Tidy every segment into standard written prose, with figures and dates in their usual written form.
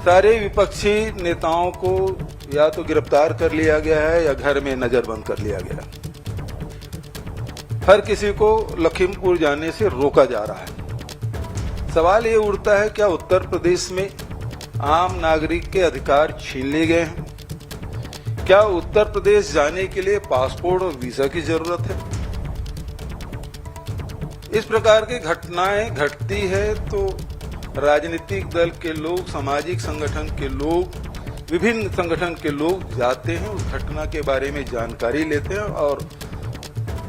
सारे विपक्षी नेताओं को या तो गिरफ्तार कर लिया गया है या घर में नजरबंद कर लिया गया है। हर किसी को लखीमपुर जाने से रोका जा रहा है। सवाल ये उठता है, क्या उत्तर प्रदेश में आम नागरिक के अधिकार छीन लिए गए हैं? क्या उत्तर प्रदेश जाने के लिए पासपोर्ट और वीजा की जरूरत है? इस प्रकार की घटनाएं घटती है तो राजनीतिक दल के लोग, सामाजिक संगठन के लोग, विभिन्न संगठन के लोग जाते हैं, उस घटना के बारे में जानकारी लेते हैं और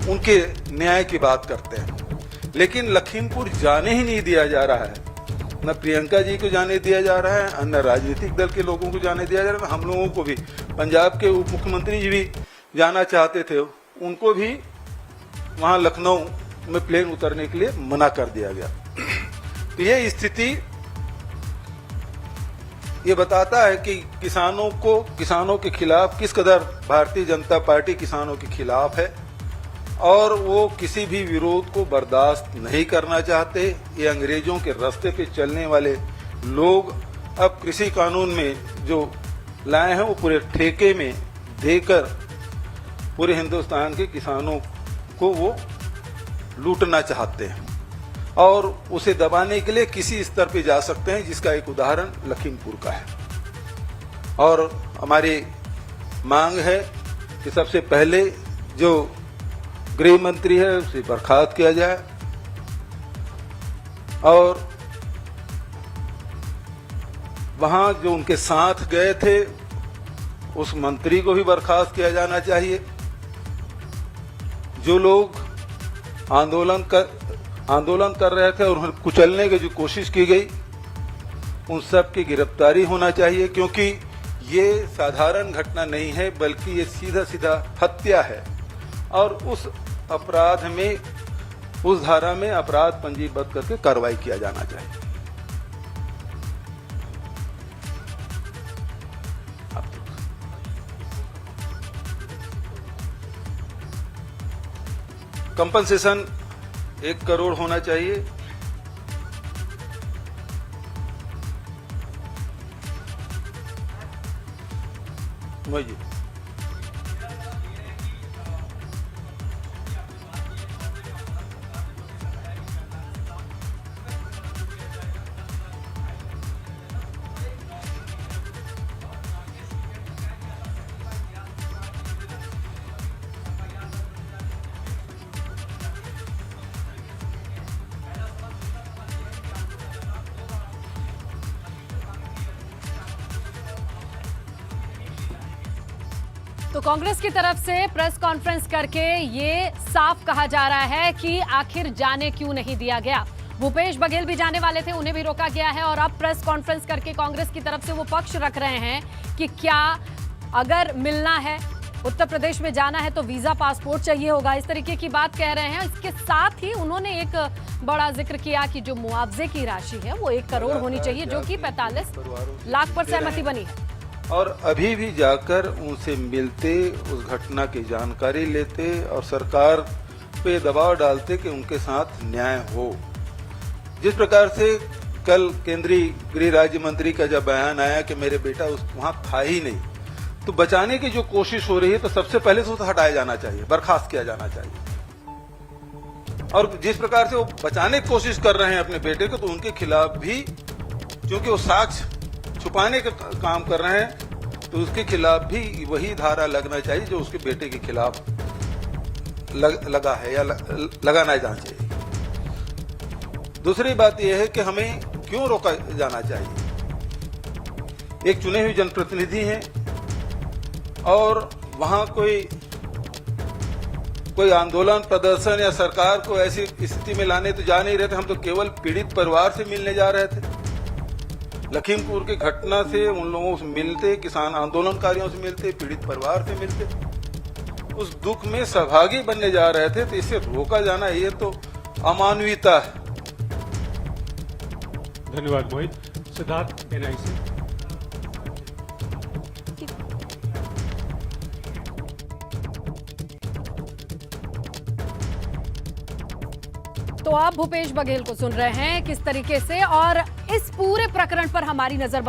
उनके न्याय की बात करते हैं। लेकिन लखीमपुर जाने ही नहीं दिया जा रहा है। न प्रियंका जी को जाने दिया जा रहा है, न राजनीतिक दल के लोगों को जाने दिया जा रहा है। हम लोगों को भी, पंजाब के उप मुख्यमंत्री जी भी जाना चाहते थे, उनको भी वहां लखनऊ में प्लेन उतरने के लिए मना कर दिया गया। तो ये स्थिति ये बताता है कि किसानों के खिलाफ किस कदर भारतीय जनता पार्टी किसानों के खिलाफ है और वो किसी भी विरोध को बर्दाश्त नहीं करना चाहते। ये अंग्रेजों के रास्ते पे चलने वाले लोग अब कृषि कानून में जो लाए हैं वो पूरे ठेके में देकर पूरे हिंदुस्तान के किसानों को वो लूटना चाहते हैं और उसे दबाने के लिए किसी स्तर पे जा सकते हैं, जिसका एक उदाहरण लखीमपुर का है। और हमारी मांग है कि सबसे पहले जो गृह मंत्री है उसे बर्खास्त किया जाए और वहां जो उनके साथ गए थे उस मंत्री को भी बर्खास्त किया जाना चाहिए। जो लोग आंदोलन कर रहे थे और उन्हें कुचलने की जो कोशिश की गई, उन सब की गिरफ्तारी होना चाहिए, क्योंकि ये साधारण घटना नहीं है बल्कि ये सीधा सीधा हत्या है और उस अपराध में, उस धारा में अपराध पंजीबद्ध करके कार्रवाई किया जाना चाहिए। कंपनसेशन 1 करोड़ होना चाहिए। वही तो कांग्रेस की तरफ से प्रेस कॉन्फ्रेंस करके ये साफ कहा जा रहा है कि आखिर जाने क्यों नहीं दिया गया। भूपेश बघेल भी जाने वाले थे, उन्हें भी रोका गया है और अब प्रेस कॉन्फ्रेंस करके कांग्रेस की तरफ से वो पक्ष रख रहे हैं कि क्या अगर मिलना है, उत्तर प्रदेश में जाना है तो वीजा पासपोर्ट चाहिए होगा, इस तरीके की बात कह रहे हैं। इसके साथ ही उन्होंने एक बड़ा जिक्र किया कि जो मुआवजे की राशि है वो 1 करोड़ होनी चाहिए, जो कि 45 लाख पर सहमति बनी है। और अभी भी जाकर उनसे मिलते, उस घटना की जानकारी लेते और सरकार पे दबाव डालते कि उनके साथ न्याय हो। जिस प्रकार से कल केंद्रीय गृह राज्य मंत्री का जब बयान आया कि मेरे बेटा वहां था ही नहीं, तो बचाने की जो कोशिश हो रही है तो सबसे पहले से उसे हटाया जाना चाहिए, बर्खास्त किया जाना चाहिए। और जिस प्रकार से वो बचाने की कोशिश कर रहे हैं अपने बेटे को, तो उनके खिलाफ भी, क्योंकि वो साक्ष्य छुपाने का काम कर रहे हैं, तो उसके खिलाफ भी वही धारा लगना चाहिए जो उसके बेटे के खिलाफ लगा है या लगाना जाना चाहिए। दूसरी बात यह है कि हमें क्यों रोका जाना चाहिए। एक चुने हुए जनप्रतिनिधि हैं और वहां कोई आंदोलन, प्रदर्शन या सरकार को ऐसी स्थिति में लाने तो जा नहीं रहे थे। हम तो केवल पीड़ित परिवार से मिलने जा रहे थे। लखीमपुर की घटना से उन लोगों से मिलते, किसान आंदोलनकारियों से मिलते, पीड़ित परिवार से मिलते, उस दुख में सहभागी बनने जा रहे थे। तो इसे रोका जाना ये तो अमानवीयता है। धन्यवाद मोहित। सिद्धार्थ एनआई से। तो आप भूपेश बघेल को सुन रहे हैं किस तरीके से, और इस पूरे प्रकरण पर हमारी नजर